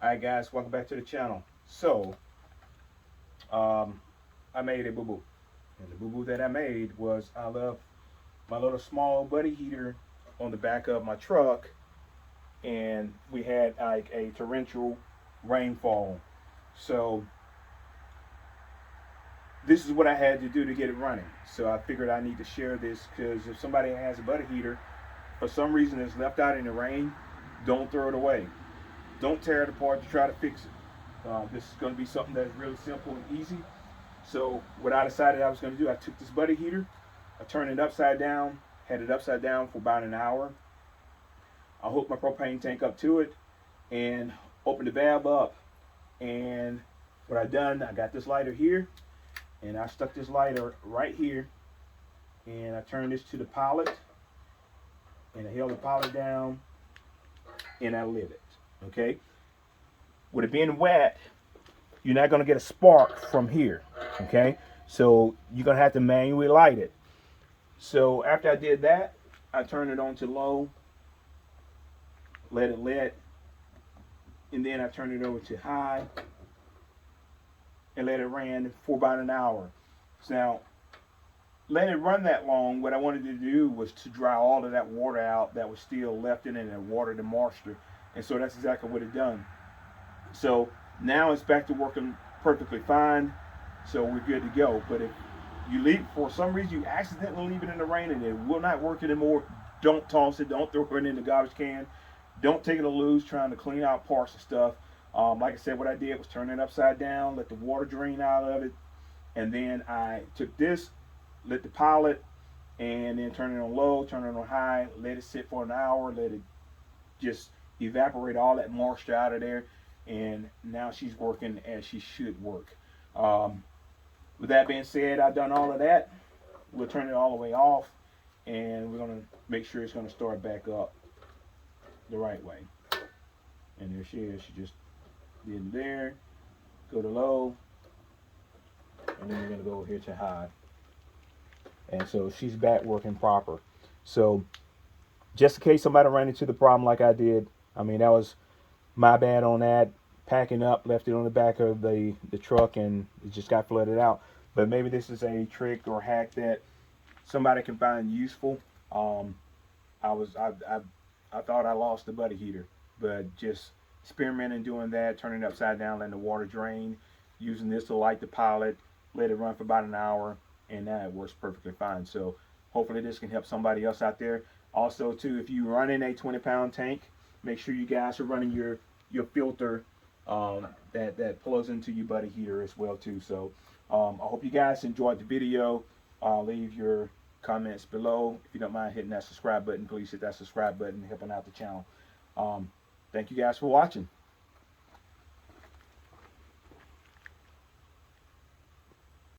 Alright guys, welcome back to the channel. So, um, I made a boo-boo. And the boo-boo that I made was I left my little small buddy heater on the back of my truck, and we had like a torrential rainfall. So this is what I had to do to get it running. So I figured I need to share this because if somebody has a buddy heater for some reason it's left out in the rain, don't throw it away. Don't tear it apart to try to fix it. This is going to be something that's really simple and easy. So what I decided I was going to do, I took this buddy heater, I turned it upside down, had it upside down for about an hour. I hooked my propane tank up to it and opened the valve up. And what I done, I got this lighter here, and I stuck this lighter right here, and I turned this to the pilot, and I held the pilot down, and I lit it. Okay. With it being wet, you're not going to get a spark from here. Okay. So you're going to have to manually light it. So after I did that, I turned it on to low, let it lit, and then I turned it over to high and let it run for about an hour. So now, letting it run that long, what I wanted to do was to dry all of that water out that was still left in it and water the moisture. And so that's exactly what it done. So now it's back to working perfectly fine. So we're good to go. But if you leave for some reason, you accidentally leave it in the rain and it will not work anymore, don't toss it. Don't throw it in the garbage can. Don't take it to lose trying to clean out parts and stuff. Like I said, what I did was turn it upside down, let the water drain out of it, and then I took this, lit the pilot, and then turn it on low, turn it on high, let it sit for an hour, let it just evaporate all that moisture out of there, and now she's working as she should work. Um, with that being said, I've done all of that. We'll turn it all the way off, and we're gonna make sure it's gonna start back up the right way. And there she is. She just did it there. Go to low, and then we're gonna go over here to high. And so she's back working proper. So just in case somebody ran into the problem like I did, I mean that was my bad on that. Packing up, left it on the back of the truck, and it just got flooded out. But maybe this is a trick or hack that somebody can find useful. Um, I was I thought I lost the buddy heater, but just experimenting doing that, turning it upside down, letting the water drain, using this to light the pilot, let it run for about an hour, and now it works perfectly fine. So hopefully this can help somebody else out there. Also, too, if you run in a 20-pound tank, make sure you guys are running your filter that plugs into your buddy heater as well too. So I hope you guys enjoyed the video. Leave your comments below. If you don't mind hitting that subscribe button, please hit that subscribe button, helping out the channel. Thank you guys for watching.